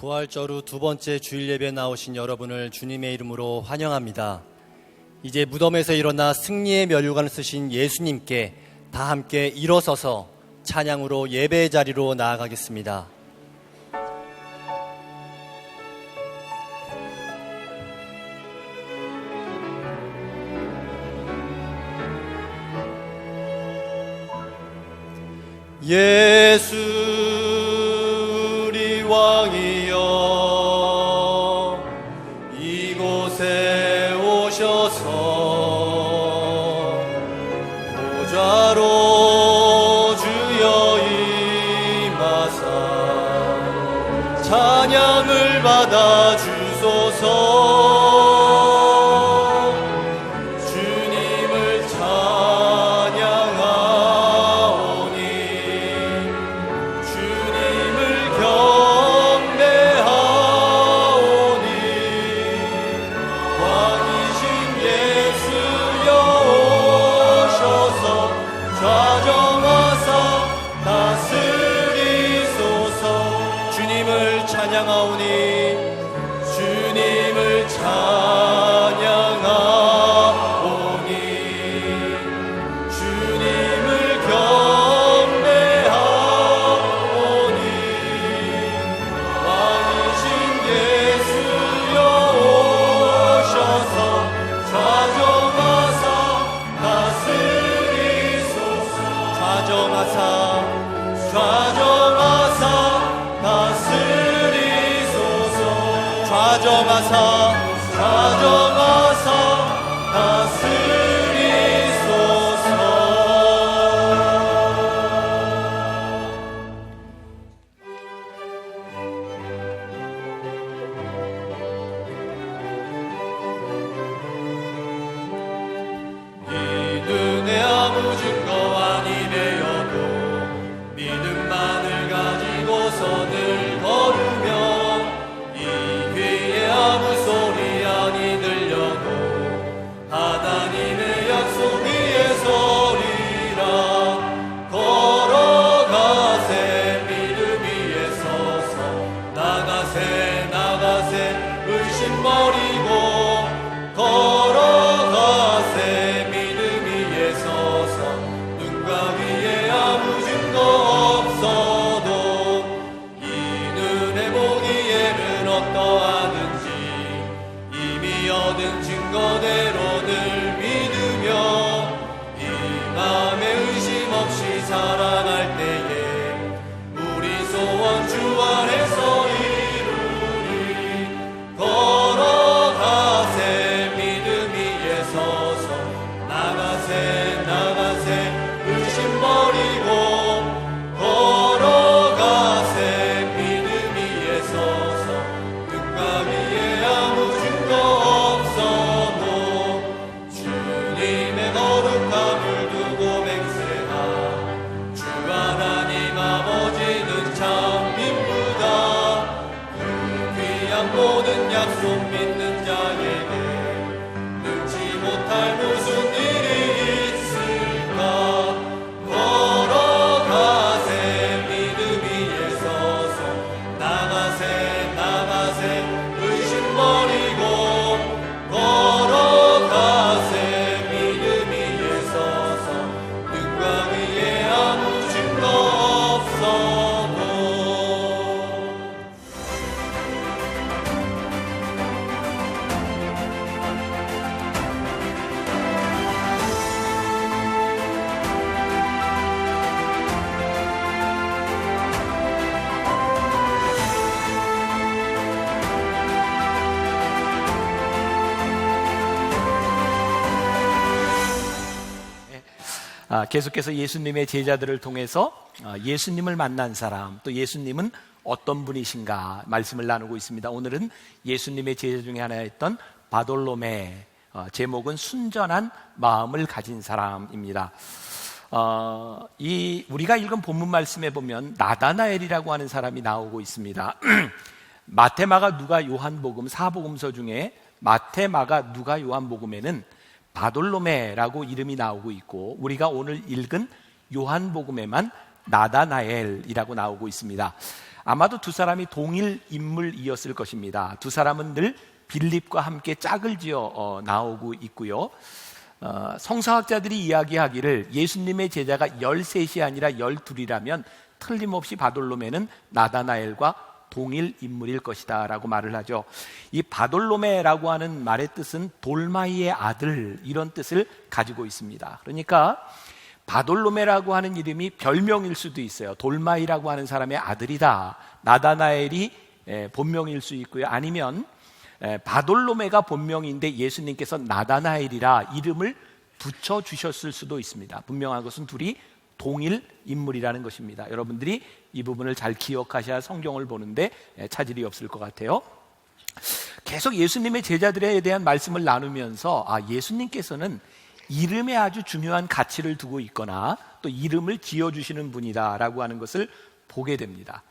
부활절 후 두 번째 주일 예배에 나오신 여러분을 주님의 이름으로 환영합니다. 이제 무덤에서 일어나 승리의 면류관을 쓰신 예수님께 다 함께 일어서서 찬양으로 예배의 자리로 나아가겠습니다. 예수 우리 왕이여 이곳에 오셔서 보좌로 주여 임하사 찬양을 받아 주소서. 좌정하사 다스리소서. 이 눈에 아무 증거 아니 되어도 믿음만을 가지고서 늘 걸으며 아무 소리 아니 들려도 하나님의 약속 위에 서리라. 걸어가세 믿음 위에 서서 나가세 나가세 의심 버리고 걸어가세 믿음 위에 서서 눈과 귀에 아무 증거 없어도 이 눈에 보기에는 어떠하든지 얻은 증거대로 늘 믿으며 이 맘에 의심 없이 살아갈 때에 우리 소원 주 안에서 이루리. 걸어가세 믿음 위에 서서 나가세 나가세 의심 버리고 걸어가세 믿음 위에 서서 눈과 귀에 아무 증거 없어도 주님의 거룩함을 두고 맹세하. 주 하나님 아버지는 참 기쁘다. 그 귀한 모든 약속 믿는 자에게 능치 못할 무슨 일이 있을까. 걸어가세 믿음 위에 서서 나가세 나가세 의심 버리고 걸어가세 믿음 위에 서서 눈과 귀에 아무 증거 없어도. 계속해서 예수님의 제자들을 통해서 예수님을 만난 사람, 또 예수님은 어떤 분이신가 말씀을 나누고 있습니다. 오늘은 예수님의 제자 중에 하나였던 바돌로메, 제목은 순전한 마음을 가진 사람입니다. 우리가 읽은 본문 말씀에 보면 나다나엘이라고 하는 사람이 나오고 있습니다. 마태, 마가, 누가, 요한복음 4복음서 중에 마태, 마가, 누가, 요한복음에는 바돌로메라고 이름이 나오고 있고, 우리가 오늘 읽은 요한복음에만 나다나엘이라고 나오고 있습니다. 아마도 두 사람이 동일 인물이었을 것입니다. 두 사람은 늘 빌립과 함께 짝을 지어 나오고 있고요. 성서학자들이 이야기하기를 예수님의 제자가 13이 아니라 12이라면 틀림없이 바돌로메는 나다나엘과 동일 인물일 것이다 라고 말을 하죠. 이 바돌로메라고 하는 말의 뜻은 돌마이의 아들, 이런 뜻을 가지고 있습니다. 그러니까 바돌로메라고 하는 이름이 별명일 수도 있어요. 돌마이라고 하는 사람의 아들이다. 나다나엘이 본명일 수 있고요. 아니면 바돌로메가 본명인데 예수님께서 나다나엘이라 이름을 붙여주셨을 수도 있습니다. 분명한 것은 둘이 동일 인물이라는 것입니다. 여러분들이 이 부분을 잘 기억하셔야 성경을 보는데 차질이 없을 것 같아요. 계속 예수님의 제자들에 대한 말씀을 나누면서 예수님께서는 이름에 아주 중요한 가치를 두고 있거나 또 이름을 지어주시는 분이다라고 하는 것을 보게 됩니다.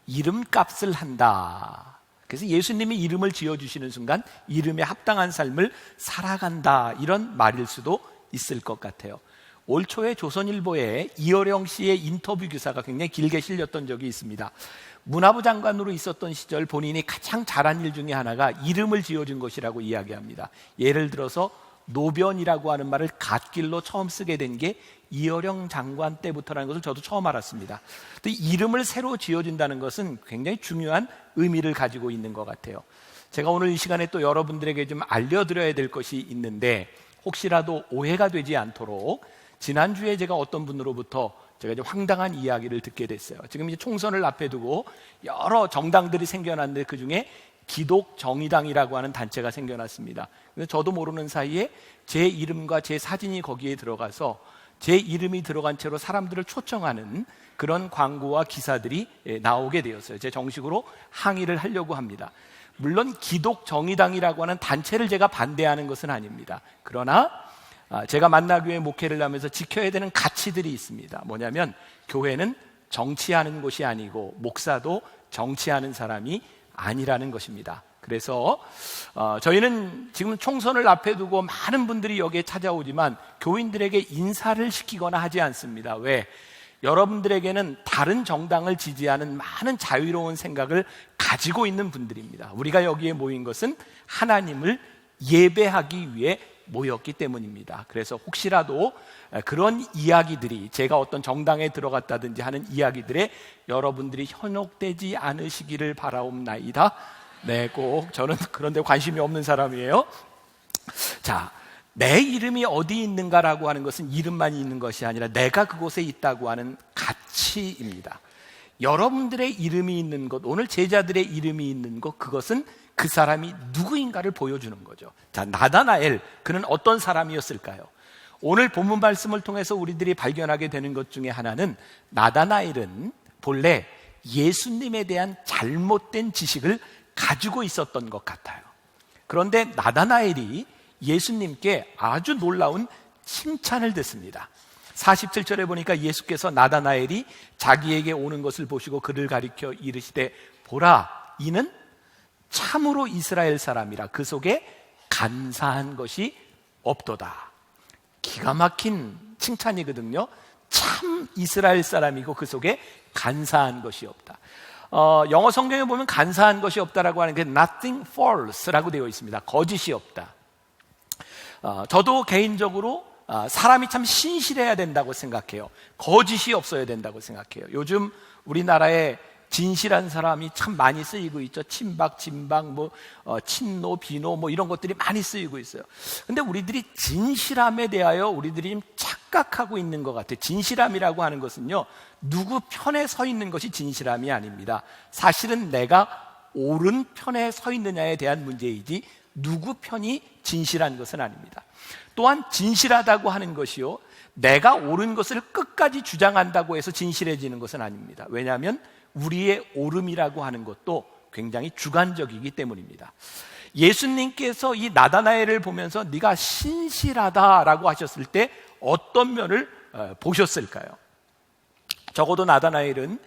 이름값을 한다. 그래서 예수님이 이름을 지어주시는 순간 이름에 합당한 삶을 살아간다, 이런 말일 수도 있을 것 같아요. 올 초에 조선일보에 이어령 씨의 인터뷰 기사가 굉장히 길게 실렸던 적이 있습니다. 문화부 장관으로 있었던 시절 본인이 가장 잘한 일 중에 하나가 이름을 지어준 것이라고 이야기합니다. 예를 들어서 노변이라고 하는 말을 갓길로 처음 쓰게 된 게 이어령 장관 때부터라는 것을 저도 처음 알았습니다. 이름을 새로 지어준다는 것은 굉장히 중요한 의미를 가지고 있는 것 같아요. 제가 오늘 이 시간에 또 여러분들에게 좀 알려드려야 될 것이 있는데 혹시라도 오해가 되지 않도록, 지난주에 제가 어떤 분으로부터 제가 좀 황당한 이야기를 듣게 됐어요. 지금 이제 총선을 앞에 두고 여러 정당들이 생겨났는데 그 중에 기독정의당이라고 하는 단체가 생겨났습니다. 근데 저도 모르는 사이에 제 이름과 제 사진이 거기에 들어가서 제 이름이 들어간 채로 사람들을 초청하는 그런 광고와 기사들이 나오게 되었어요. 제 정식으로 항의를 하려고 합니다. 물론 기독정의당이라고 하는 단체를 제가 반대하는 것은 아닙니다. 그러나 제가 만나교회 목회를 하면서 지켜야 되는 가치들이 있습니다. 뭐냐면 교회는 정치하는 곳이 아니고 목사도 정치하는 사람이 아니라는 것입니다. 그래서 저희는 지금 총선을 앞에 두고 많은 분들이 여기에 찾아오지만 교인들에게 인사를 시키거나 하지 않습니다. 왜? 여러분들에게는 다른 정당을 지지하는 많은 자유로운 생각을 가지고 있는 분들입니다. 우리가 여기에 모인 것은 하나님을 예배하기 위해 모였기 때문입니다. 그래서 혹시라도 그런 이야기들이, 제가 어떤 정당에 들어갔다든지 하는 이야기들에 여러분들이 현혹되지 않으시기를 바라옵나이다. 네, 꼭 저는 그런 데 관심이 없는 사람이에요. 자, 내 이름이 어디 있는가라고 하는 것은 이름만 있는 것이 아니라 내가 그곳에 있다고 하는 가치입니다. 여러분들의 이름이 있는 것, 오늘 제자들의 이름이 있는 것, 그것은 그 사람이 누구인가를 보여주는 거죠. 자, 나다나엘, 그는 어떤 사람이었을까요? 오늘 본문 말씀을 통해서 우리들이 발견하게 되는 것 중에 하나는, 나다나엘은 본래 예수님에 대한 잘못된 지식을 가지고 있었던 것 같아요. 그런데 나다나엘이 예수님께 아주 놀라운 칭찬을 듣습니다. 47절에 보니까 예수께서 나다나엘이 자기에게 오는 것을 보시고 그를 가리켜 이르시되, 보라, 이는 참으로 이스라엘 사람이라 그 속에 간사한 것이 없도다. 기가 막힌 칭찬이거든요. 참 이스라엘 사람이고 그 속에 간사한 것이 없다. 영어 성경에 보면 간사한 것이 없다라고 하는 게 nothing false라고 되어 있습니다. 거짓이 없다. 저도 개인적으로 사람이 참 신실해야 된다고 생각해요. 거짓이 없어야 된다고 생각해요. 요즘 우리나라에 진실한 사람이 참 많이 쓰이고 있죠. 친박, 진박, 친노, 비노 이런 것들이 많이 쓰이고 있어요. 근데 우리들이 진실함에 대하여 우리들이 좀 착각하고 있는 것 같아요. 진실함이라고 하는 것은요, 누구 편에 서 있는 것이 진실함이 아닙니다. 사실은 내가 옳은 편에 서 있느냐에 대한 문제이지 누구 편이 진실한 것은 아닙니다. 또한 진실하다고 하는 것이요, 내가 옳은 것을 끝까지 주장한다고 해서 진실해지는 것은 아닙니다. 왜냐하면 우리의 옳음이라고 하는 것도 굉장히 주관적이기 때문입니다. 예수님께서 이 나다나엘을 보면서 네가 신실하다라고 하셨을 때 어떤 면을 보셨을까요? 적어도 나다나엘은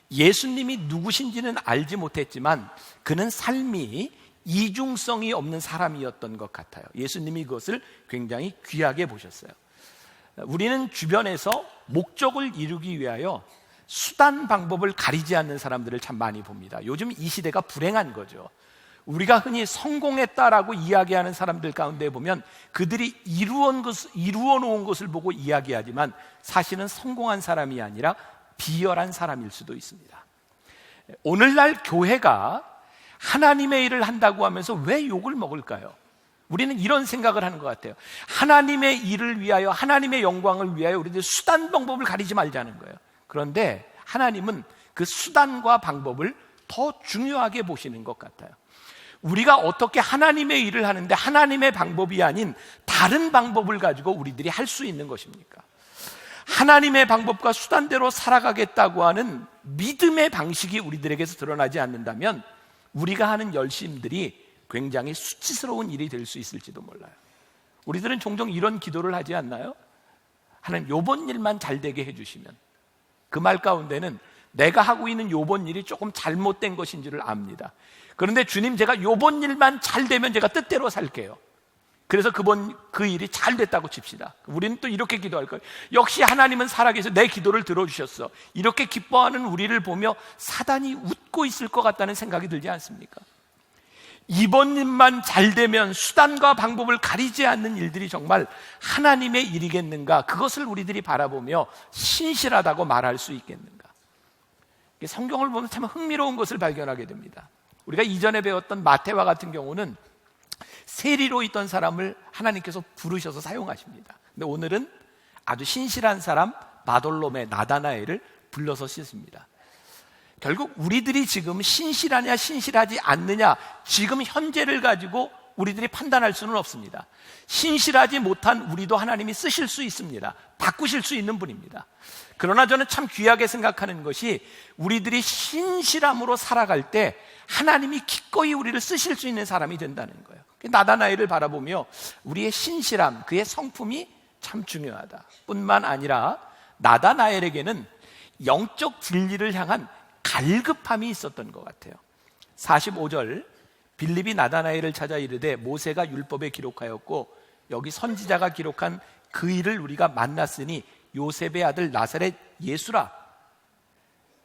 예수님이 누구신지는 알지 못했지만 그는 삶이 이중성이 없는 사람이었던 것 같아요. 예수님이 그것을 굉장히 귀하게 보셨어요. 우리는 주변에서 목적을 이루기 위하여 수단 방법을 가리지 않는 사람들을 참 많이 봅니다. 요즘 이 시대가 불행한 거죠. 우리가 흔히 성공했다라고 이야기하는 사람들 가운데 보면 그들이 이루어 놓은 것을 보고 이야기하지만 사실은 성공한 사람이 아니라 비열한 사람일 수도 있습니다. 오늘날 교회가 하나님의 일을 한다고 하면서 왜 욕을 먹을까요? 우리는 이런 생각을 하는 것 같아요. 하나님의 일을 위하여, 하나님의 영광을 위하여 우리들 수단 방법을 가리지 말자는 거예요. 그런데 하나님은 그 수단과 방법을 더 중요하게 보시는 것 같아요. 우리가 어떻게 하나님의 일을 하는데 하나님의 방법이 아닌 다른 방법을 가지고 우리들이 할 수 있는 것입니까? 하나님의 방법과 수단대로 살아가겠다고 하는 믿음의 방식이 우리들에게서 드러나지 않는다면 우리가 하는 열심들이 굉장히 수치스러운 일이 될 수 있을지도 몰라요. 우리들은 종종 이런 기도를 하지 않나요? 하나님, 요번 일만 잘 되게 해주시면. 그 말 가운데는 내가 하고 있는 요번 일이 조금 잘못된 것인 줄을 압니다. 그런데 주님, 제가 요번 일만 잘 되면 제가 뜻대로 살게요. 그래서 그 일이 잘 됐다고 칩시다. 우리는 또 이렇게 기도할 거예요. 역시 하나님은 살아계셔 내 기도를 들어주셨어. 이렇게 기뻐하는 우리를 보며 사단이 웃고 있을 것 같다는 생각이 들지 않습니까? 이번 일만 잘 되면 수단과 방법을 가리지 않는 일들이 정말 하나님의 일이겠는가? 그것을 우리들이 바라보며 신실하다고 말할 수 있겠는가? 성경을 보면 참 흥미로운 것을 발견하게 됩니다. 우리가 이전에 배웠던 마태와 같은 경우는 세리로 있던 사람을 하나님께서 부르셔서 사용하십니다. 근데 오늘은 아주 신실한 사람 바돌롬의 나다나엘을 불러서 씻습니다. 결국 우리들이 지금 신실하냐 신실하지 않느냐, 지금 현재를 가지고 우리들이 판단할 수는 없습니다. 신실하지 못한 우리도 하나님이 쓰실 수 있습니다. 바꾸실 수 있는 분입니다. 그러나 저는 참 귀하게 생각하는 것이 우리들이 신실함으로 살아갈 때 하나님이 기꺼이 우리를 쓰실 수 있는 사람이 된다는 거예요. 나다나엘을 바라보며 우리의 신실함, 그의 성품이 참 중요하다 뿐만 아니라 나다나엘에게는 영적 진리를 향한 갈급함이 있었던 것 같아요. 45절, 빌립이 나다나엘을 찾아 이르되 모세가 율법에 기록하였고 여기 선지자가 기록한 그 일을 우리가 만났으니 요셉의 아들 나사렛 예수라.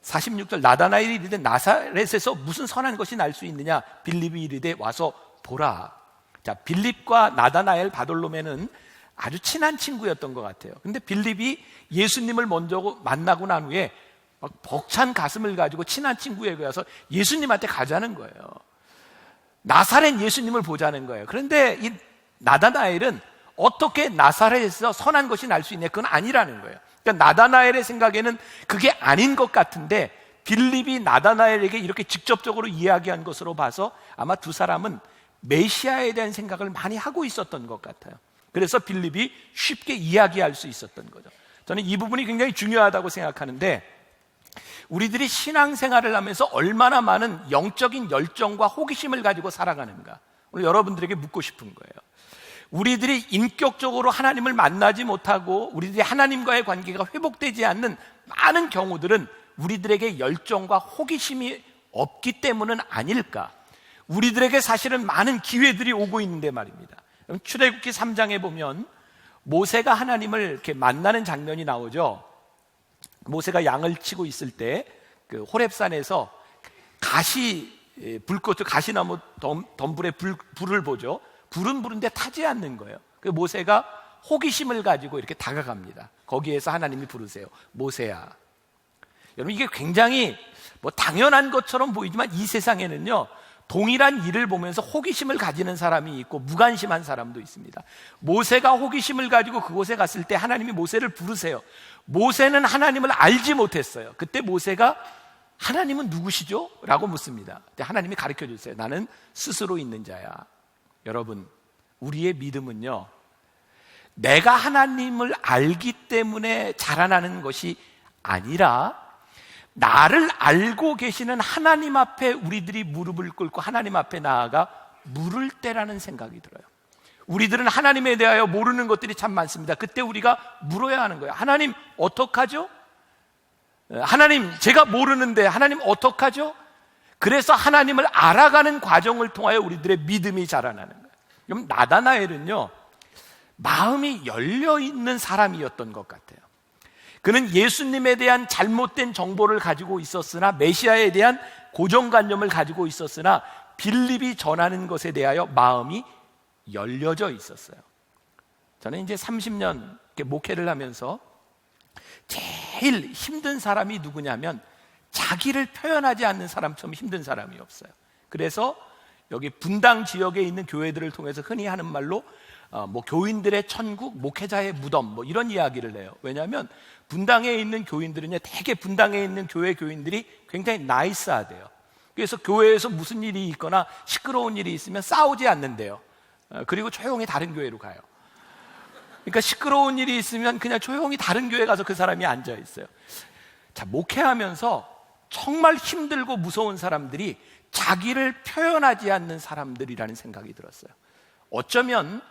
46절, 나다나엘이 이르되 나사렛에서 무슨 선한 것이 날 수 있느냐? 빌립이 이르되 와서 보라. 자, 빌립과 나다나엘 바돌로메는 아주 친한 친구였던 것 같아요. 근데 빌립이 예수님을 먼저 만나고 난 후에 막 벅찬 가슴을 가지고 친한 친구에게 와서 예수님한테 가자는 거예요. 나사렛 예수님을 보자는 거예요. 그런데 이 나다나엘은 어떻게 나사렛에서 선한 것이 날 수 있냐? 그건 아니라는 거예요. 그러니까 나다나엘의 생각에는 그게 아닌 것 같은데 빌립이 나다나엘에게 이렇게 직접적으로 이야기한 것으로 봐서 아마 두 사람은 메시아에 대한 생각을 많이 하고 있었던 것 같아요. 그래서 빌립이 쉽게 이야기할 수 있었던 거죠. 저는 이 부분이 굉장히 중요하다고 생각하는데 우리들이 신앙생활을 하면서 얼마나 많은 영적인 열정과 호기심을 가지고 살아가는가, 오늘 여러분들에게 묻고 싶은 거예요. 우리들이 인격적으로 하나님을 만나지 못하고 우리들이 하나님과의 관계가 회복되지 않는 많은 경우들은 우리들에게 열정과 호기심이 없기 때문은 아닐까? 우리들에게 사실은 많은 기회들이 오고 있는데 말입니다. 출애굽기 3장에 보면 모세가 하나님을 이렇게 만나는 장면이 나오죠. 모세가 양을 치고 있을 때 그 호렙산에서 불꽃 가시나무 덤불에 불을 보죠. 불은 부른데 타지 않는 거예요. 그 모세가 호기심을 가지고 이렇게 다가갑니다. 거기에서 하나님이 부르세요. 모세야. 여러분, 이게 굉장히 당연한 것처럼 보이지만 이 세상에는요, 동일한 일을 보면서 호기심을 가지는 사람이 있고 무관심한 사람도 있습니다. 모세가 호기심을 가지고 그곳에 갔을 때 하나님이 모세를 부르세요. 모세는 하나님을 알지 못했어요. 그때 모세가 하나님은 누구시죠? 라고 묻습니다. 그때 하나님이 가르쳐 주세요. 나는 스스로 있는 자야. 여러분, 우리의 믿음은요, 내가 하나님을 알기 때문에 자라나는 것이 아니라 나를 알고 계시는 하나님 앞에 우리들이 무릎을 꿇고 하나님 앞에 나아가 물을 때라는 생각이 들어요. 우리들은 하나님에 대하여 모르는 것들이 참 많습니다. 그때 우리가 물어야 하는 거예요. 하나님 어떡하죠? 하나님, 제가 모르는데 하나님 어떡하죠? 그래서 하나님을 알아가는 과정을 통하여 우리들의 믿음이 자라나는 거예요. 그럼 나다나엘은요, 마음이 열려있는 사람이었던 것 같아요. 그는 예수님에 대한 잘못된 정보를 가지고 있었으나, 메시아에 대한 고정관념을 가지고 있었으나 빌립이 전하는 것에 대하여 마음이 열려져 있었어요. 저는 이제 30년 목회를 하면서 제일 힘든 사람이 누구냐면 자기를 표현하지 않는 사람처럼 힘든 사람이 없어요. 그래서 여기 분당 지역에 있는 교회들을 통해서 흔히 하는 말로 교인들의 천국, 목회자의 무덤 이런 이야기를 해요. 왜냐하면 분당에 있는 교인들은요, 대개 분당에 있는 교회 교인들이 굉장히 나이스하대요. 그래서 교회에서 무슨 일이 있거나 시끄러운 일이 있으면 싸우지 않는데요. 그리고 조용히 다른 교회로 가요. 그러니까 시끄러운 일이 있으면 그냥 조용히 다른 교회 가서 그 사람이 앉아 있어요. 자, 목회하면서 정말 힘들고 무서운 사람들이 자기를 표현하지 않는 사람들이라는 생각이 들었어요. 어쩌면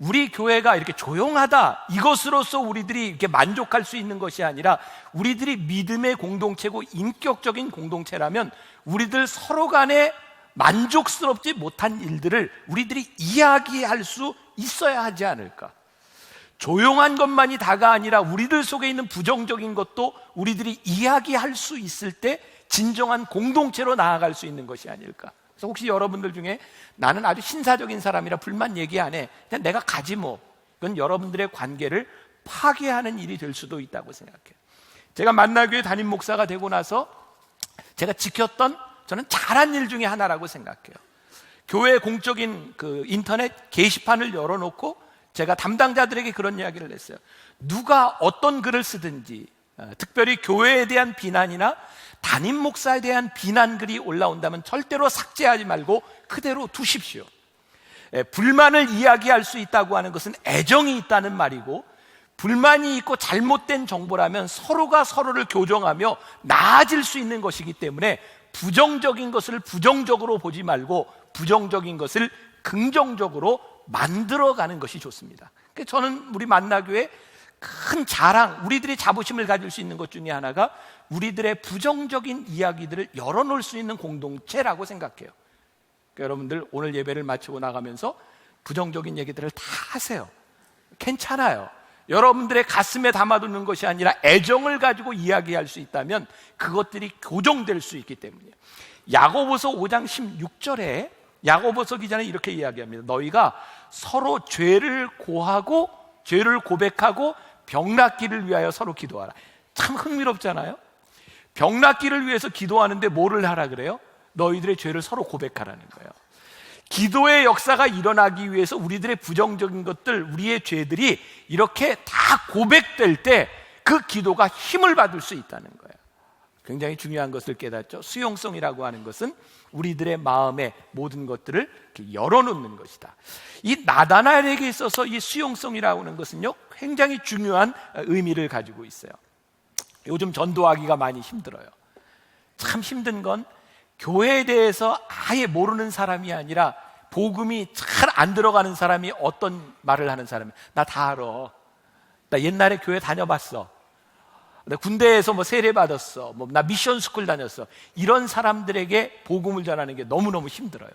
우리 교회가 이렇게 조용하다, 이것으로서 우리들이 이렇게 만족할 수 있는 것이 아니라 우리들이 믿음의 공동체고 인격적인 공동체라면 우리들 서로 간에 만족스럽지 못한 일들을 우리들이 이야기할 수 있어야 하지 않을까. 조용한 것만이 다가 아니라 우리들 속에 있는 부정적인 것도 우리들이 이야기할 수 있을 때 진정한 공동체로 나아갈 수 있는 것이 아닐까. 그래서 혹시 여러분들 중에 나는 아주 신사적인 사람이라 불만 얘기 안 해, 그냥 내가 가지 뭐, 이건 여러분들의 관계를 파괴하는 일이 될 수도 있다고 생각해요. 제가 만나교회 담임 목사가 되고 나서 제가 지켰던, 저는 잘한 일 중에 하나라고 생각해요. 교회 공적인 인터넷 게시판을 열어놓고 제가 담당자들에게 그런 이야기를 했어요. 누가 어떤 글을 쓰든지, 특별히 교회에 대한 비난이나 담임 목사에 대한 비난 글이 올라온다면 절대로 삭제하지 말고 그대로 두십시오. 불만을 이야기할 수 있다고 하는 것은 애정이 있다는 말이고, 불만이 있고 잘못된 정보라면 서로가 서로를 교정하며 나아질 수 있는 것이기 때문에 부정적인 것을 부정적으로 보지 말고 부정적인 것을 긍정적으로 만들어가는 것이 좋습니다. 그래서 저는 우리 만나교회 큰 자랑, 우리들이 자부심을 가질 수 있는 것 중에 하나가 우리들의 부정적인 이야기들을 열어놓을 수 있는 공동체라고 생각해요. 그러니까 여러분들 오늘 예배를 마치고 나가면서 부정적인 얘기들을 다 하세요. 괜찮아요. 여러분들의 가슴에 담아두는 것이 아니라 애정을 가지고 이야기할 수 있다면 그것들이 교정될 수 있기 때문이에요. 야고보서 5장 16절에 야고보서 기자는 이렇게 이야기합니다. 너희가 서로 죄를 고하고 죄를 고백하고 병낫기를 위하여 서로 기도하라. 참 흥미롭잖아요. 병낫기를 위해서 기도하는데 뭐를 하라 그래요? 너희들의 죄를 서로 고백하라는 거예요. 기도의 역사가 일어나기 위해서 우리들의 부정적인 것들, 우리의 죄들이 이렇게 다 고백될 때 그 기도가 힘을 받을 수 있다는 거예요. 굉장히 중요한 것을 깨닫죠. 수용성이라고 하는 것은 우리들의 마음의 모든 것들을 이렇게 열어놓는 것이다. 이 나다나엘에게 있어서 이 수용성이라고 하는 것은요, 굉장히 중요한 의미를 가지고 있어요. 요즘 전도하기가 많이 힘들어요. 참 힘든 건 교회에 대해서 아예 모르는 사람이 아니라 복음이 잘 안 들어가는 사람이 어떤 말을 하는 사람이, 나 다 알아. 나 옛날에 교회 다녀봤어. 나 군대에서 세례 받았어. 나 미션 스쿨 다녔어. 이런 사람들에게 복음을 전하는 게 너무너무 힘들어요.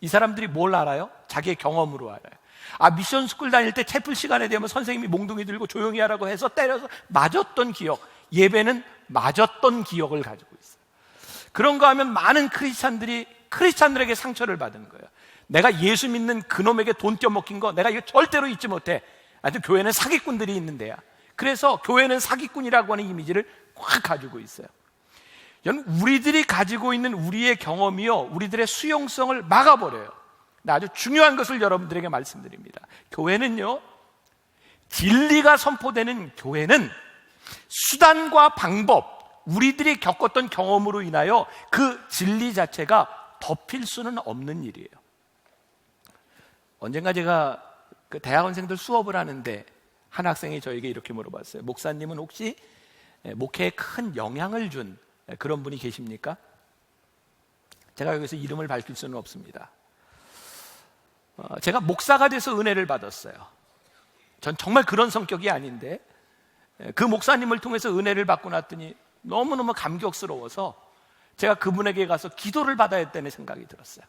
이 사람들이 뭘 알아요? 자기의 경험으로 알아요. 미션 스쿨 다닐 때 채플 시간에 되면 선생님이 몽둥이 들고 조용히 하라고 해서 때려서 맞았던 기억, 예배는 맞았던 기억을 가지고 있어요. 그런가 하면 많은 크리스찬들에게 상처를 받은 거예요. 내가 예수 믿는 그놈에게 돈 떼먹힌 거 내가 이거 절대로 잊지 못해. 하여튼 교회는 사기꾼들이 있는 데야. 그래서 교회는 사기꾼이라고 하는 이미지를 확 가지고 있어요. 우리들이 가지고 있는 우리의 경험이요, 우리들의 수용성을 막아버려요. 아주 중요한 것을 여러분들에게 말씀드립니다. 교회는요, 진리가 선포되는 교회는 수단과 방법, 우리들이 겪었던 경험으로 인하여 그 진리 자체가 덮일 수는 없는 일이에요. 언젠가 제가 대학원생들 수업을 하는데 한 학생이 저에게 이렇게 물어봤어요. 목사님은 혹시 목회에 큰 영향을 준 그런 분이 계십니까? 제가 여기서 이름을 밝힐 수는 없습니다. 제가 목사가 돼서 은혜를 받았어요. 전 정말 그런 성격이 아닌데 그 목사님을 통해서 은혜를 받고 났더니 너무너무 감격스러워서 제가 그분에게 가서 기도를 받아야 했다는 생각이 들었어요.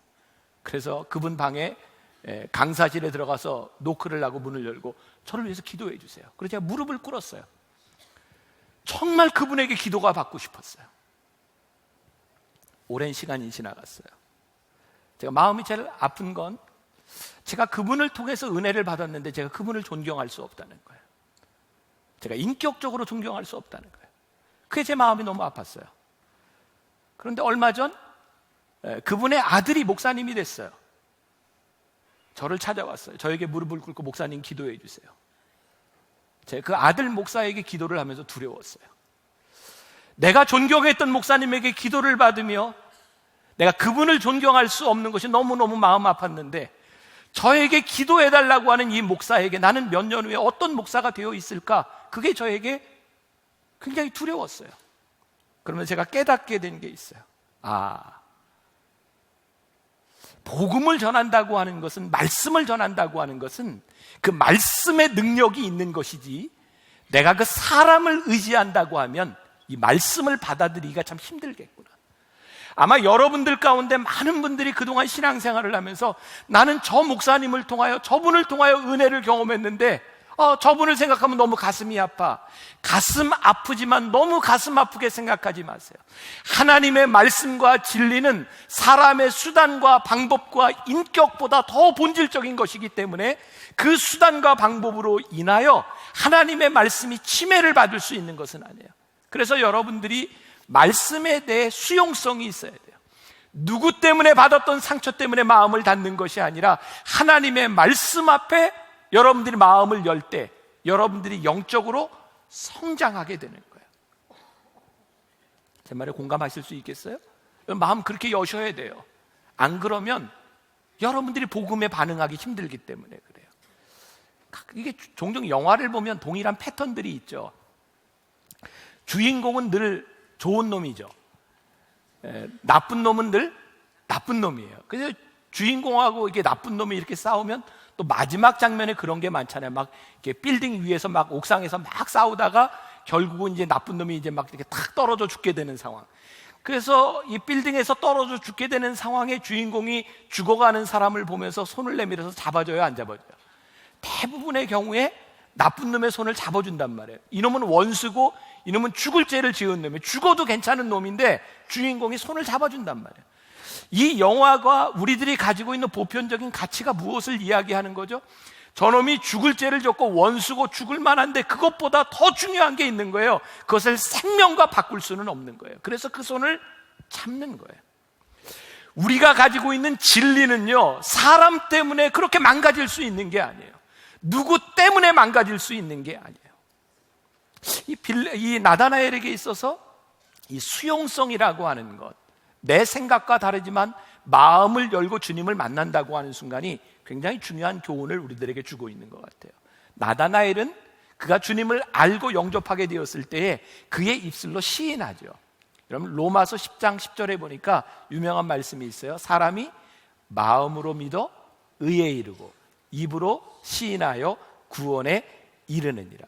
그래서 그분 방에 강사실에 들어가서 노크를 하고 문을 열고 저를 위해서 기도해 주세요. 그래서 제가 무릎을 꿇었어요. 정말 그분에게 기도가 받고 싶었어요. 오랜 시간이 지나갔어요. 제가 마음이 제일 아픈 건 제가 그분을 통해서 은혜를 받았는데 제가 그분을 존경할 수 없다는 거예요. 제가 인격적으로 존경할 수 없다는 거예요. 그게 제 마음이 너무 아팠어요. 그런데 얼마 전 그분의 아들이 목사님이 됐어요. 저를 찾아왔어요. 저에게 무릎을 꿇고 목사님 기도해 주세요. 제가 그 아들 목사에게 기도를 하면서 두려웠어요. 내가 존경했던 목사님에게 기도를 받으며 내가 그분을 존경할 수 없는 것이 너무너무 마음 아팠는데 저에게 기도해달라고 하는 이 목사에게 나는 몇 년 후에 어떤 목사가 되어 있을까? 그게 저에게 굉장히 두려웠어요. 그러면 제가 깨닫게 된 게 있어요. 복음을 전한다고 하는 것은, 말씀을 전한다고 하는 것은 그 말씀의 능력이 있는 것이지, 내가 그 사람을 의지한다고 하면 이 말씀을 받아들이기가 참 힘들겠구나. 아마 여러분들 가운데 많은 분들이 그동안 신앙생활을 하면서 나는 저 목사님을 통하여, 저분을 통하여 은혜를 경험했는데 저분을 생각하면 너무 가슴이 아파. 가슴 아프지만 너무 가슴 아프게 생각하지 마세요. 하나님의 말씀과 진리는 사람의 수단과 방법과 인격보다 더 본질적인 것이기 때문에 그 수단과 방법으로 인하여 하나님의 말씀이 침해를 받을 수 있는 것은 아니에요. 그래서 여러분들이 말씀에 대해 수용성이 있어야 돼요. 누구 때문에 받았던 상처 때문에 마음을 닫는 것이 아니라 하나님의 말씀 앞에 여러분들이 마음을 열 때 여러분들이 영적으로 성장하게 되는 거예요. 제 말에 공감하실 수 있겠어요? 마음 그렇게 여셔야 돼요. 안 그러면 여러분들이 복음에 반응하기 힘들기 때문에 그래요. 이게 종종 영화를 보면 동일한 패턴들이 있죠. 주인공은 늘 좋은 놈이죠. 나쁜 놈은 늘 나쁜 놈이에요. 그래서 주인공하고 이게 나쁜 놈이 이렇게 싸우면 또 마지막 장면에 그런 게 많잖아요. 막 이렇게 빌딩 위에서 막 옥상에서 막 싸우다가 결국은 이제 나쁜 놈이 이제 막 이렇게 탁 떨어져 죽게 되는 상황. 그래서 이 빌딩에서 떨어져 죽게 되는 상황에 주인공이 죽어가는 사람을 보면서 손을 내밀어서 잡아줘요, 안 잡아줘요? 대부분의 경우에 나쁜 놈의 손을 잡아준단 말이에요. 이놈은 원수고 이놈은 죽을 죄를 지은 놈이에요. 죽어도 괜찮은 놈인데 주인공이 손을 잡아준단 말이에요. 이 영화가 우리들이 가지고 있는 보편적인 가치가 무엇을 이야기하는 거죠? 저놈이 죽을 죄를 졌고 원수고 죽을 만한데 그것보다 더 중요한 게 있는 거예요. 그것을 생명과 바꿀 수는 없는 거예요. 그래서 그 손을 잡는 거예요. 우리가 가지고 있는 진리는요, 사람 때문에 그렇게 망가질 수 있는 게 아니에요. 누구 때문에 망가질 수 있는 게 아니에요. 이 나다나엘에게 있어서 이 수용성이라고 하는 것, 내 생각과 다르지만 마음을 열고 주님을 만난다고 하는 순간이 굉장히 중요한 교훈을 우리들에게 주고 있는 것 같아요. 나다나엘은 그가 주님을 알고 영접하게 되었을 때에 그의 입술로 시인하죠. 여러분 로마서 10장 10절에 보니까 유명한 말씀이 있어요. 사람이 마음으로 믿어 의에 이르고 입으로 시인하여 구원에 이르느니라.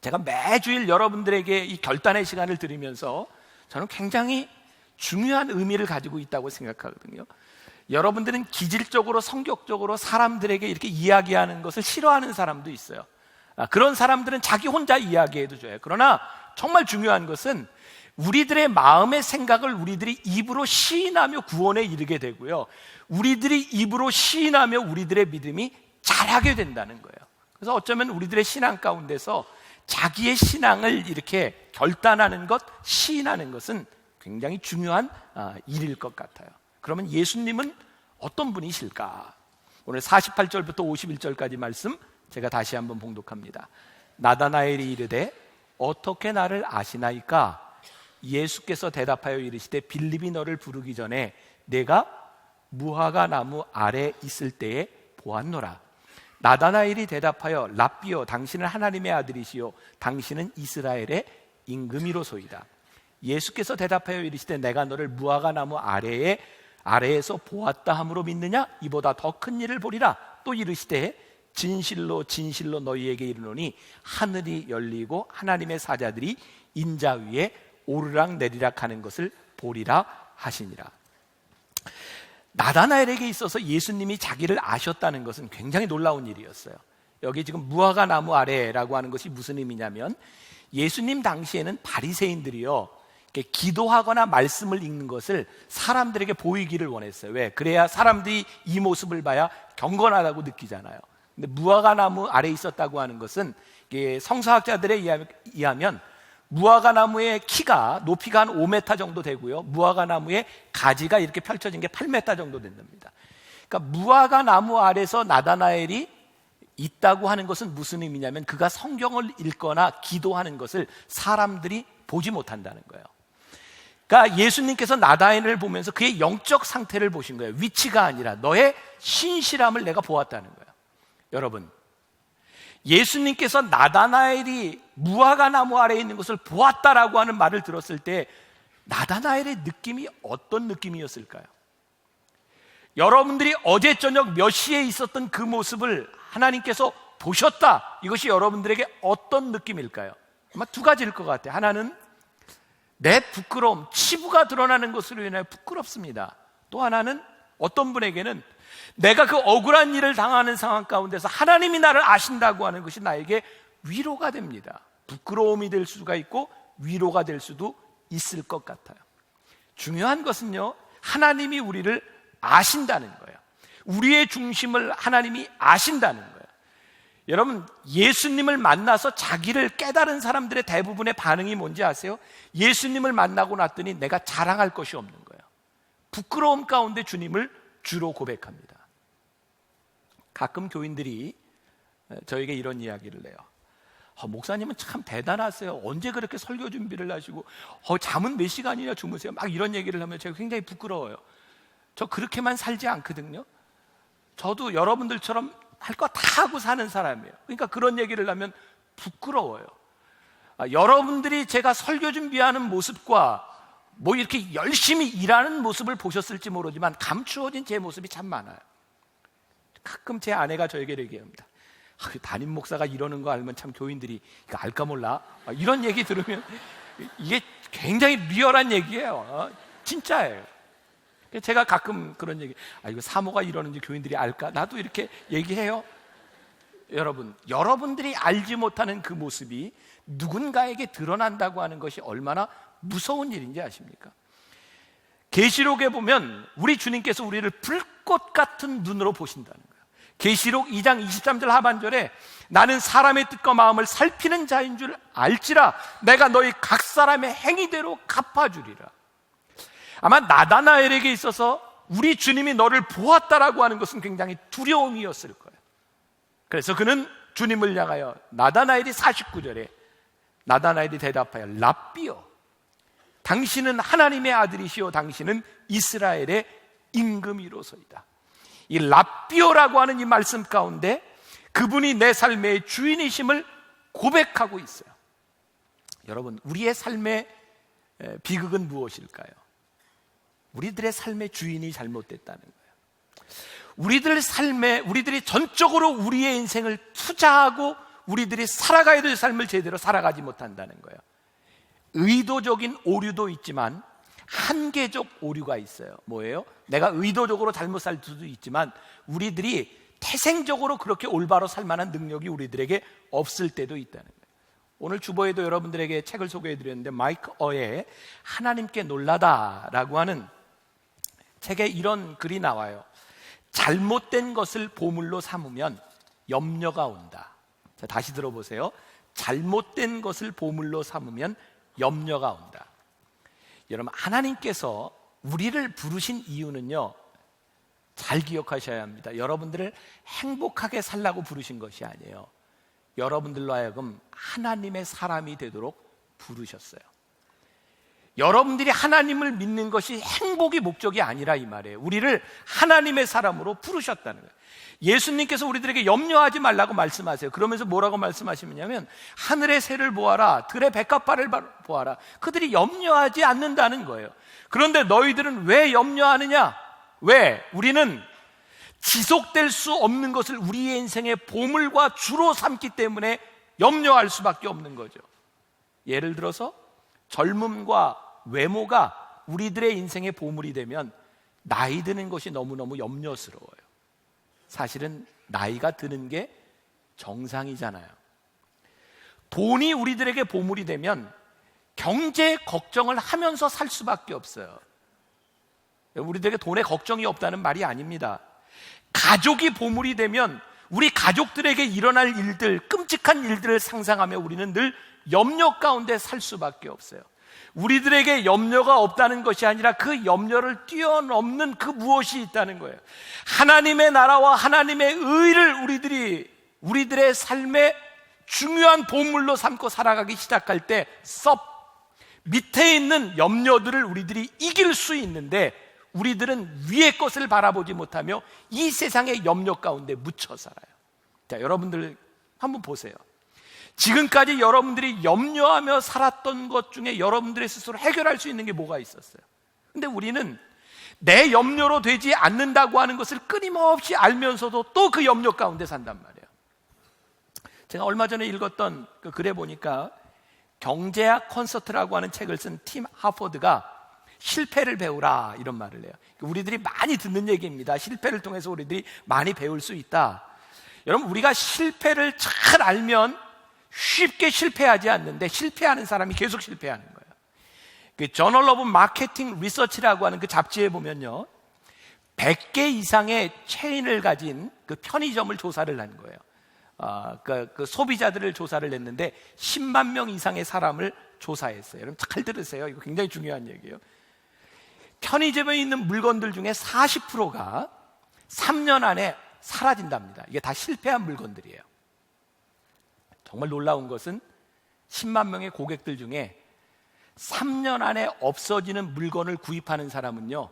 제가 매주일 여러분들에게 이 결단의 시간을 드리면서 저는 굉장히 중요한 의미를 가지고 있다고 생각하거든요. 여러분들은 기질적으로 성격적으로 사람들에게 이렇게 이야기하는 것을 싫어하는 사람도 있어요. 그런 사람들은 자기 혼자 이야기해도 좋아요. 그러나 정말 중요한 것은 우리들의 마음의 생각을 우리들이 입으로 시인하며 구원에 이르게 되고요, 우리들이 입으로 시인하며 우리들의 믿음이 자라게 된다는 거예요. 그래서 어쩌면 우리들의 신앙 가운데서 자기의 신앙을 이렇게 결단하는 것, 시인하는 것은 굉장히 중요한 일일 것 같아요. 그러면 예수님은 어떤 분이실까? 오늘 48절부터 51절까지 말씀 제가 다시 한번 봉독합니다. 나다나엘이 이르되 어떻게 나를 아시나이까? 예수께서 대답하여 이르시되 빌립이 너를 부르기 전에 내가 무화과 나무 아래 있을 때에 보았노라. 나다나엘이 대답하여 랍비여 당신은 하나님의 아들이시요 당신은 이스라엘의 임금이로소이다. 예수께서 대답하여 이르시되 내가 너를 무화과 나무 아래에서 보았다 함으로 믿느냐? 이보다 더 큰 일을 보리라. 또 이르시되 진실로 진실로 너희에게 이르노니 하늘이 열리고 하나님의 사자들이 인자 위에 오르락 내리락 하는 것을 보리라 하시니라. 나다나엘에게 있어서 예수님이 자기를 아셨다는 것은 굉장히 놀라운 일이었어요. 여기 지금 무화과 나무 아래라고 하는 것이 무슨 의미냐면 예수님 당시에는 바리새인들이요, 이렇게 기도하거나 말씀을 읽는 것을 사람들에게 보이기를 원했어요. 왜? 그래야 사람들이 이 모습을 봐야 경건하다고 느끼잖아요. 근데 무화과나무 아래에 있었다고 하는 것은, 이게 성서학자들에 의하면 무화과나무의 키가, 높이가 한 5m 정도 되고요, 무화과나무의 가지가 이렇게 펼쳐진 게 8m 정도 된답니다. 그러니까 무화과나무 아래서 나다나엘이 있다고 하는 것은 무슨 의미냐면, 그가 성경을 읽거나 기도하는 것을 사람들이 보지 못한다는 거예요. 그러니까 예수님께서 나다나엘을 보면서 그의 영적 상태를 보신 거예요. 위치가 아니라 너의 신실함을 내가 보았다는 거예요. 여러분, 예수님께서 나다나엘이 무화과나무 아래에 있는 것을 보았다라고 하는 말을 들었을 때 나다나엘의 느낌이 어떤 느낌이었을까요? 여러분들이 어제 저녁 몇 시에 있었던 그 모습을 하나님께서 보셨다, 이것이 여러분들에게 어떤 느낌일까요? 아마 두 가지일 것 같아요. 하나는 내 부끄러움, 치부가 드러나는 것으로 인하여 부끄럽습니다. 또 하나는 어떤 분에게는 내가 그 억울한 일을 당하는 상황 가운데서 하나님이 나를 아신다고 하는 것이 나에게 위로가 됩니다. 부끄러움이 될 수가 있고 위로가 될 수도 있을 것 같아요. 중요한 것은요, 하나님이 우리를 아신다는 거예요. 우리의 중심을 하나님이 아신다는 거예요. 여러분, 예수님을 만나서 자기를 깨달은 사람들의 대부분의 반응이 뭔지 아세요? 예수님을 만나고 났더니 내가 자랑할 것이 없는 거예요. 부끄러움 가운데 주님을 주로 고백합니다. 가끔 교인들이 저에게 이런 이야기를 해요. 목사님은 참 대단하세요. 언제 그렇게 설교 준비를 하시고 잠은 몇 시간이나 주무세요? 막 이런 얘기를 하면 제가 굉장히 부끄러워요. 저 그렇게만 살지 않거든요. 저도 여러분들처럼 할 거 다 하고 사는 사람이에요. 그러니까 그런 얘기를 하면 부끄러워요. 여러분들이 제가 설교 준비하는 모습과 뭐 이렇게 열심히 일하는 모습을 보셨을지 모르지만 감추어진 제 모습이 참 많아요. 가끔 제 아내가 저에게 얘기합니다. 담임 목사가 이러는 거 알면 참 교인들이 이거 알까 몰라, 이런 얘기 들으면 이게 굉장히 리얼한 얘기예요. 진짜예요. 제가 가끔 그런 얘기, 이거 사모가 이러는지 교인들이 알까? 나도 이렇게 얘기해요. 여러분, 여러분들이 알지 못하는 그 모습이 누군가에게 드러난다고 하는 것이 얼마나 무서운 일인지 아십니까? 계시록에 보면 우리 주님께서 우리를 불꽃 같은 눈으로 보신다는 거예요. 계시록 2장 23절 하반절에 나는 사람의 뜻과 마음을 살피는 자인 줄 알지라 내가 너희 각 사람의 행위대로 갚아주리라. 아마 나다나엘에게 있어서 우리 주님이 너를 보았다라고 하는 것은 굉장히 두려움이었을 거예요. 그래서 그는 주님을 향하여 나다나엘이 49절에 나다나엘이 대답하여 랍비여, 당신은 하나님의 아들이시오, 당신은 이스라엘의 임금이로소이다. 이 랍비오라고 하는 이 말씀 가운데 그분이 내 삶의 주인이심을 고백하고 있어요. 여러분, 우리의 삶의 비극은 무엇일까요? 우리들의 삶의 주인이 잘못됐다는 거예요. 우리들이 전적으로 우리의 인생을 투자하고 우리들이 살아가야 될 삶을 제대로 살아가지 못한다는 거예요. 의도적인 오류도 있지만 한계적 오류가 있어요. 뭐예요? 내가 의도적으로 잘못 살 수도 있지만 우리들이 태생적으로 그렇게 올바로 살 만한 능력이 우리들에게 없을 때도 있다는 거예요. 오늘 주보에도 여러분들에게 책을 소개해드렸는데 마이크 어의 하나님께 놀라다라고 하는 책에 이런 글이 나와요. 잘못된 것을 보물로 삼으면 염려가 온다. 자, 다시 들어보세요. 잘못된 것을 보물로 삼으면 염려가 온다. 여러분, 하나님께서 우리를 부르신 이유는요, 잘 기억하셔야 합니다. 여러분들을 행복하게 살라고 부르신 것이 아니에요. 여러분들로 하여금 하나님의 사람이 되도록 부르셨어요. 여러분들이 하나님을 믿는 것이 행복이 목적이 아니라 이 말이에요. 우리를 하나님의 사람으로 부르셨다는 거예요. 예수님께서 우리들에게 염려하지 말라고 말씀하세요. 그러면서 뭐라고 말씀하시냐면 하늘의 새를 보아라, 들의 백합화를 보아라. 그들이 염려하지 않는다는 거예요. 그런데 너희들은 왜 염려하느냐? 왜? 우리는 지속될 수 없는 것을 우리의 인생의 보물과 주로 삼기 때문에 염려할 수밖에 없는 거죠. 예를 들어서 젊음과 외모가 우리들의 인생의 보물이 되면 나이 드는 것이 너무너무 염려스러워요. 사실은 나이가 드는 게 정상이잖아요. 돈이 우리들에게 보물이 되면 경제 걱정을 하면서 살 수밖에 없어요. 우리들에게 돈에 걱정이 없다는 말이 아닙니다. 가족이 보물이 되면 우리 가족들에게 일어날 일들, 끔찍한 일들을 상상하며 우리는 늘 염려 가운데 살 수밖에 없어요. 우리들에게 염려가 없다는 것이 아니라 그 염려를 뛰어넘는 그 무엇이 있다는 거예요. 하나님의 나라와 하나님의 의를 우리들의 삶의 중요한 보물로 삼고 살아가기 시작할 때 밑에 있는 염려들을 우리들이 이길 수 있는데, 우리들은 위의 것을 바라보지 못하며 이 세상의 염려 가운데 묻혀 살아요. 자, 여러분들 한번 보세요. 지금까지 여러분들이 염려하며 살았던 것 중에 여러분들의 스스로 해결할 수 있는 게 뭐가 있었어요? 근데 우리는 내 염려로 되지 않는다고 하는 것을 끊임없이 알면서도 또 그 염려 가운데 산단 말이에요. 제가 얼마 전에 읽었던 그 글에 보니까 경제학 콘서트라고 하는 책을 쓴 팀 하포드가 실패를 배우라 이런 말을 해요. 우리들이 많이 듣는 얘기입니다. 실패를 통해서 우리들이 많이 배울 수 있다. 여러분, 우리가 실패를 잘 알면 쉽게 실패하지 않는데 실패하는 사람이 계속 실패하는 거예요. 그 저널 오브 마케팅 리서치라고 하는 그 잡지에 보면요, 100개 이상의 체인을 가진 그 편의점을 조사를 한 거예요. 그 소비자들을 조사를 했는데 10만 명 이상의 사람을 조사했어요. 여러분 잘 들으세요. 이거 굉장히 중요한 얘기예요. 편의점에 있는 물건들 중에 40%가 3년 안에 사라진답니다. 이게 다 실패한 물건들이에요. 정말 놀라운 것은 10만 명의 고객들 중에 3년 안에 없어지는 물건을 구입하는 사람은요,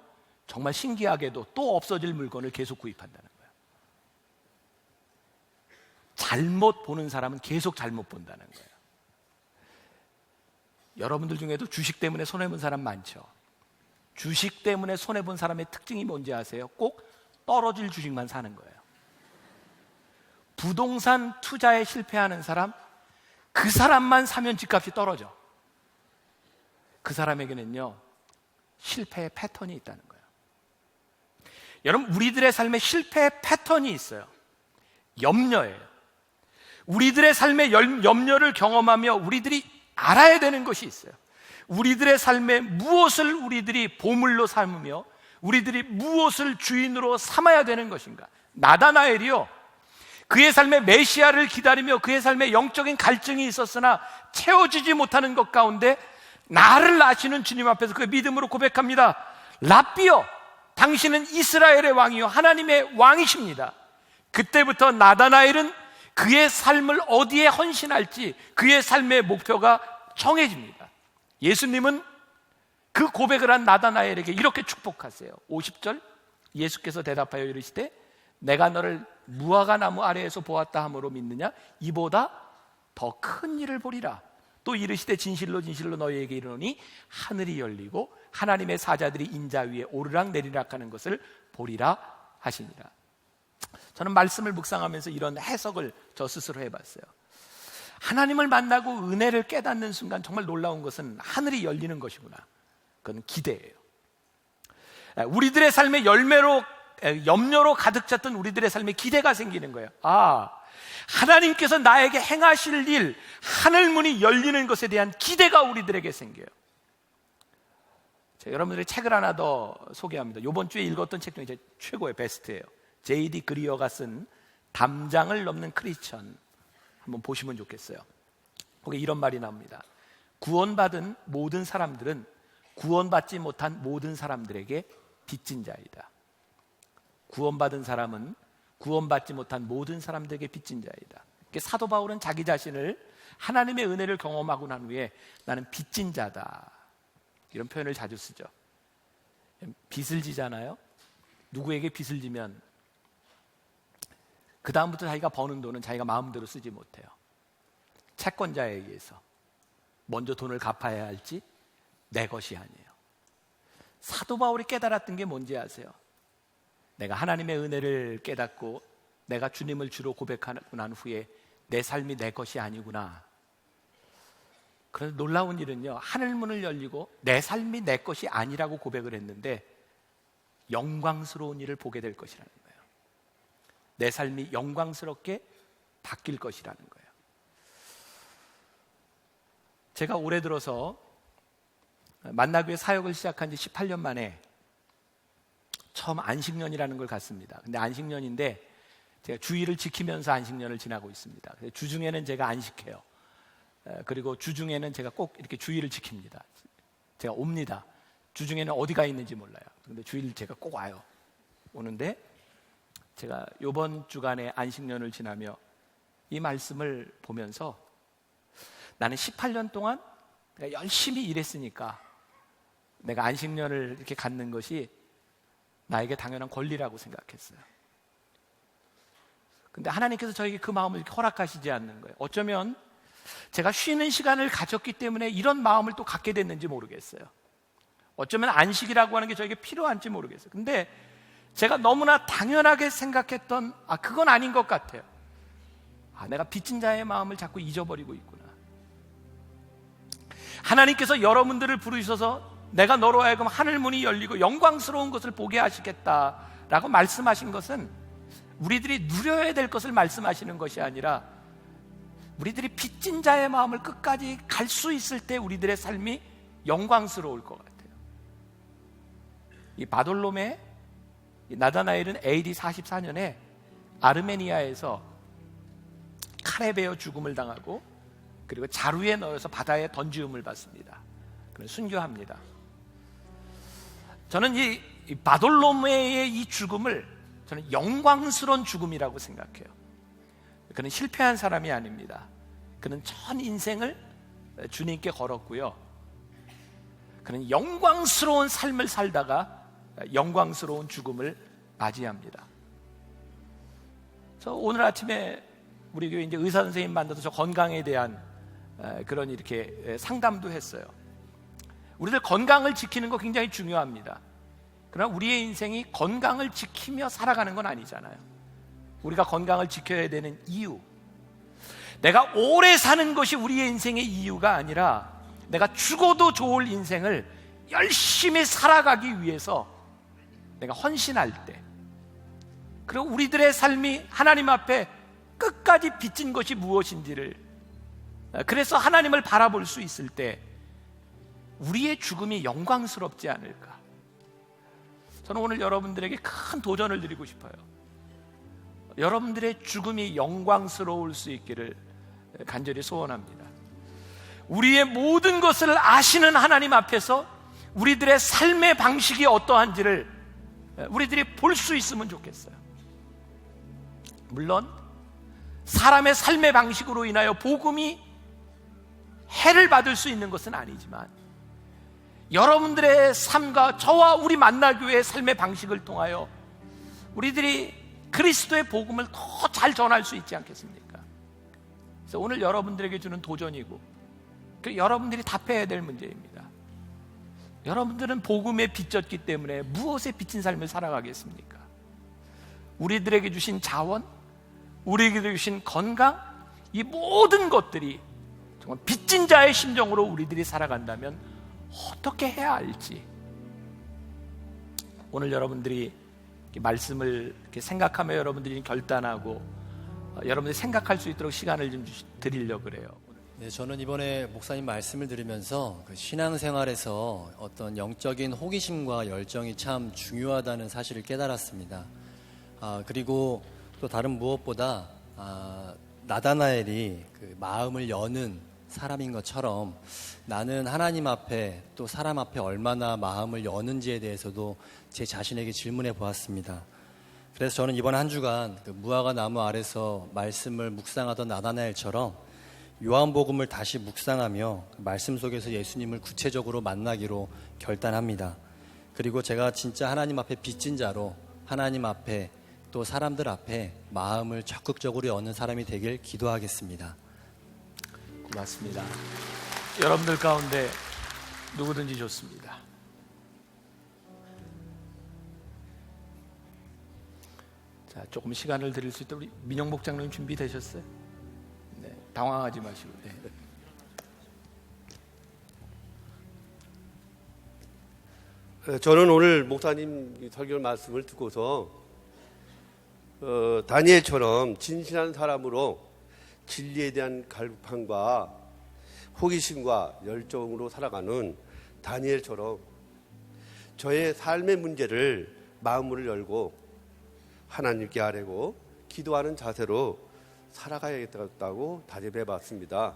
정말 신기하게도 또 없어질 물건을 계속 구입한다는 거예요. 잘못 보는 사람은 계속 잘못 본다는 거예요. 여러분들 중에도 주식 때문에 손해본 사람 많죠. 주식 때문에 손해본 사람의 특징이 뭔지 아세요? 꼭 떨어질 주식만 사는 거예요. 부동산 투자에 실패하는 사람, 그 사람만 사면 집값이 떨어져. 그 사람에게는요, 실패의 패턴이 있다는 거예요. 여러분, 우리들의 삶에 실패의 패턴이 있어요. 염려예요. 우리들의 삶의 염려를 경험하며 우리들이 알아야 되는 것이 있어요. 우리들의 삶에 무엇을 우리들이 보물로 삼으며 우리들이 무엇을 주인으로 삼아야 되는 것인가. 나다나엘이요, 그의 삶의 메시아를 기다리며 그의 삶에 영적인 갈증이 있었으나 채워지지 못하는 것 가운데 나를 아시는 주님 앞에서 그 믿음으로 고백합니다. 랍비여, 당신은 이스라엘의 왕이요 하나님의 왕이십니다. 그때부터 나다나엘은 그의 삶을 어디에 헌신할지 그의 삶의 목표가 정해집니다. 예수님은 그 고백을 한 나다나엘에게 이렇게 축복하세요. 50절, 예수께서 대답하여 이르시되 내가 너를 무화과 나무 아래에서 보았다 함으로 믿느냐? 이보다 더 큰 일을 보리라. 또 이르시되 진실로 진실로 너희에게 이르노니 하늘이 열리고 하나님의 사자들이 인자 위에 오르락 내리락 하는 것을 보리라 하시니라. 저는 말씀을 묵상하면서 이런 해석을 저 스스로 해봤어요. 하나님을 만나고 은혜를 깨닫는 순간 정말 놀라운 것은 하늘이 열리는 것이구나. 그건 기대예요. 우리들의 삶의 염려로 가득 찼던 우리들의 삶에 기대가 생기는 거예요. 하나님께서 나에게 행하실 일, 하늘문이 열리는 것에 대한 기대가 우리들에게 생겨요. 여러분들의 책을 하나 더 소개합니다. 이번 주에 읽었던 책 중에 최고의 베스트예요. J.D. 그리어가 쓴 담장을 넘는 크리스천, 한번 보시면 좋겠어요. 거기 이런 말이 나옵니다. 구원받은 모든 사람들은 구원받지 못한 모든 사람들에게 빚진 자이다. 구원받은 사람은 구원받지 못한 모든 사람들에게 빚진 자이다. 사도 바울은 자기 자신을 하나님의 은혜를 경험하고 난 후에 나는 빚진 자다, 이런 표현을 자주 쓰죠. 빚을 지잖아요. 누구에게 빚을 지면 그 다음부터 자기가 버는 돈은 자기가 마음대로 쓰지 못해요. 채권자에 의해서 먼저 돈을 갚아야 할지 내 것이 아니에요. 사도 바울이 깨달았던 게 뭔지 아세요? 내가 하나님의 은혜를 깨닫고 내가 주님을 주로 고백하고 난 후에 내 삶이 내 것이 아니구나. 그런데 놀라운 일은요, 하늘문을 열리고 내 삶이 내 것이 아니라고 고백을 했는데 영광스러운 일을 보게 될 것이라는 거예요. 내 삶이 영광스럽게 바뀔 것이라는 거예요. 제가 올해 들어서 만나교회 사역을 시작한 지 18년 만에 처음 안식년이라는 걸 갔습니다. 근데 안식년인데 제가 주일을 지키면서 안식년을 지나고 있습니다. 주중에는 제가 안식해요. 그리고 주중에는 제가 꼭 이렇게 주일을 지킵니다. 제가 옵니다. 주중에는 어디가 있는지 몰라요. 근데 주일 제가 꼭 와요. 오는데 제가 이번 주간에 안식년을 지나며 이 말씀을 보면서 나는 18년 동안 내가 열심히 일했으니까 내가 안식년을 이렇게 갖는 것이 나에게 당연한 권리라고 생각했어요. 근데 하나님께서 저에게 그 마음을 이렇게 허락하시지 않는 거예요. 어쩌면 제가 쉬는 시간을 가졌기 때문에 이런 마음을 또 갖게 됐는지 모르겠어요. 어쩌면 안식이라고 하는 게 저에게 필요한지 모르겠어요. 근데 제가 너무나 당연하게 생각했던 그건 아닌 것 같아요. 내가 빚진 자의 마음을 자꾸 잊어버리고 있구나. 하나님께서 여러분들을 부르셔서 내가 너로 하여금 하늘 문이 열리고 영광스러운 것을 보게 하시겠다라고 말씀하신 것은 우리들이 누려야 될 것을 말씀하시는 것이 아니라 우리들이 빚진 자의 마음을 끝까지 갈 수 있을 때 우리들의 삶이 영광스러울 것 같아요. 이 바돌롬의 나다나엘은 AD 44년에 아르메니아에서 칼에 베어 죽음을 당하고 그리고 자루에 넣어서 바다에 던지움을 받습니다. 그는 순교합니다. 저는 이 바돌로메의 이 죽음을 저는 영광스러운 죽음이라고 생각해요. 그는 실패한 사람이 아닙니다. 그는 전 인생을 주님께 걸었고요. 그는 영광스러운 삶을 살다가 영광스러운 죽음을 맞이합니다. 저 오늘 아침에 우리 교회 이제 의사 선생님 만나서 저 건강에 대한 그런 이렇게 상담도 했어요. 우리들 건강을 지키는 거 굉장히 중요합니다. 그러나 우리의 인생이 건강을 지키며 살아가는 건 아니잖아요. 우리가 건강을 지켜야 되는 이유, 내가 오래 사는 것이 우리의 인생의 이유가 아니라 내가 죽어도 좋을 인생을 열심히 살아가기 위해서 내가 헌신할 때, 그리고 우리들의 삶이 하나님 앞에 끝까지 빚진 것이 무엇인지를, 그래서 하나님을 바라볼 수 있을 때 우리의 죽음이 영광스럽지 않을까. 저는 오늘 여러분들에게 큰 도전을 드리고 싶어요. 여러분들의 죽음이 영광스러울 수 있기를 간절히 소원합니다. 우리의 모든 것을 아시는 하나님 앞에서 우리들의 삶의 방식이 어떠한지를 우리들이 볼 수 있으면 좋겠어요. 물론 사람의 삶의 방식으로 인하여 복음이 해를 받을 수 있는 것은 아니지만 여러분들의 삶과 저와 우리 만나교회의 삶의 방식을 통하여 우리들이 그리스도의 복음을 더 잘 전할 수 있지 않겠습니까? 그래서 오늘 여러분들에게 주는 도전이고 여러분들이 답해야 될 문제입니다. 여러분들은 복음에 빚졌기 때문에 무엇에 빚진 삶을 살아가겠습니까? 우리들에게 주신 자원, 우리에게 주신 건강, 이 모든 것들이 정말 빚진 자의 심정으로 우리들이 살아간다면 어떻게 해야 할지, 오늘 여러분들이 말씀을 이렇게 생각하며 여러분들이 결단하고 여러분들이 생각할 수 있도록 시간을 좀 드리려고 그래요. 네, 저는 이번에 목사님 말씀을 들으면서 그 신앙생활에서 어떤 영적인 호기심과 열정이 참 중요하다는 사실을 깨달았습니다. 그리고 또 다른 무엇보다 나다나엘이 그 마음을 여는 사람인 것처럼 나는 하나님 앞에 또 사람 앞에 얼마나 마음을 여는지에 대해서도 제 자신에게 질문해 보았습니다. 그래서 저는 이번 한 주간 그 무화과 나무 아래서 말씀을 묵상하던 나다나엘처럼 요한복음을 다시 묵상하며 그 말씀 속에서 예수님을 구체적으로 만나기로 결단합니다. 그리고 제가 진짜 하나님 앞에 빚진 자로 하나님 앞에 또 사람들 앞에 마음을 적극적으로 여는 사람이 되길 기도하겠습니다. 고맙습니다. 여러분들 가운데 누구든지 좋습니다. 자, 조금 시간을 드릴 수 있도록 우리 민영 목장님 준비되셨어요? 네, 당황하지 마시고. 네. 저는 오늘 목사님 설교 말씀을 듣고서 다니엘처럼 진실한 사람으로 진리에 대한 갈급함과 호기심과 열정으로 살아가는 다니엘처럼 저의 삶의 문제를 마음을 열고 하나님께 아뢰고 기도하는 자세로 살아가야겠다고 다짐해 봤습니다.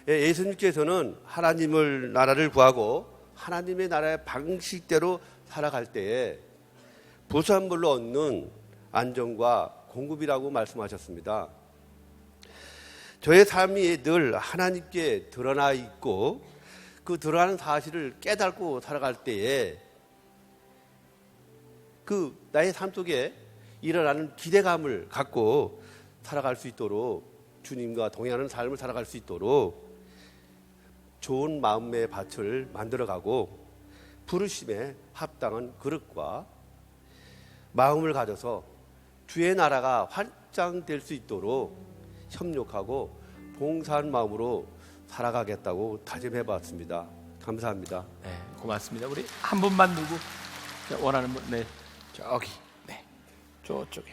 예수님께서는 하나님을 나라를 구하고 하나님의 나라의 방식대로 살아갈 때에 부수한물로 얻는 안정과 공급이라고 말씀하셨습니다. 저의 삶이 늘 하나님께 드러나 있고 그 드러나는 사실을 깨닫고 살아갈 때에 그 나의 삶 속에 일어나는 기대감을 갖고 살아갈 수 있도록 주님과 동행하는 삶을 살아갈 수 있도록 좋은 마음의 밭을 만들어가고 부르심에 합당한 그릇과 마음을 가져서 주의 나라가 확장될 수 있도록 협력하고 봉사한 마음으로 살아가겠다고 다짐해 봤습니다. 감사합니다. 네, 고맙습니다. 우리 한 분만 누구 원하는 분? 네, 저기, 네, 저쪽에.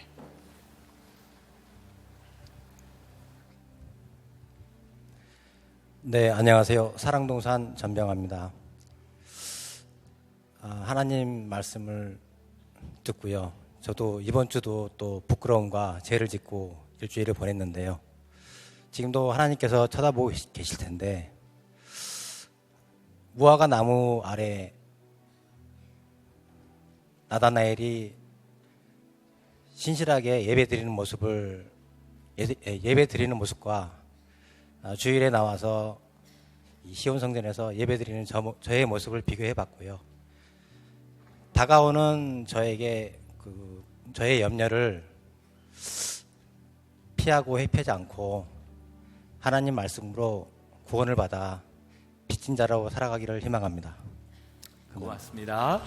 네, 안녕하세요. 사랑동산 전병합니다. 하나님 말씀을 듣고요. 저도 이번 주도 또 부끄러움과 죄를 짓고 일주일을 보냈는데요. 지금도 하나님께서 쳐다보고 계실 텐데 무화과 나무 아래 나다나엘이 신실하게 예배드리는 모습과 주일에 나와서 이 시온 성전에서 예배드리는 저의 모습을 비교해 봤고요. 다가오는 저에게 저의 염려를 피하고 회피하지 않고 하나님 말씀으로 구원을 받아 빚진 자로 살아가기를 희망합니다. 고맙습니다.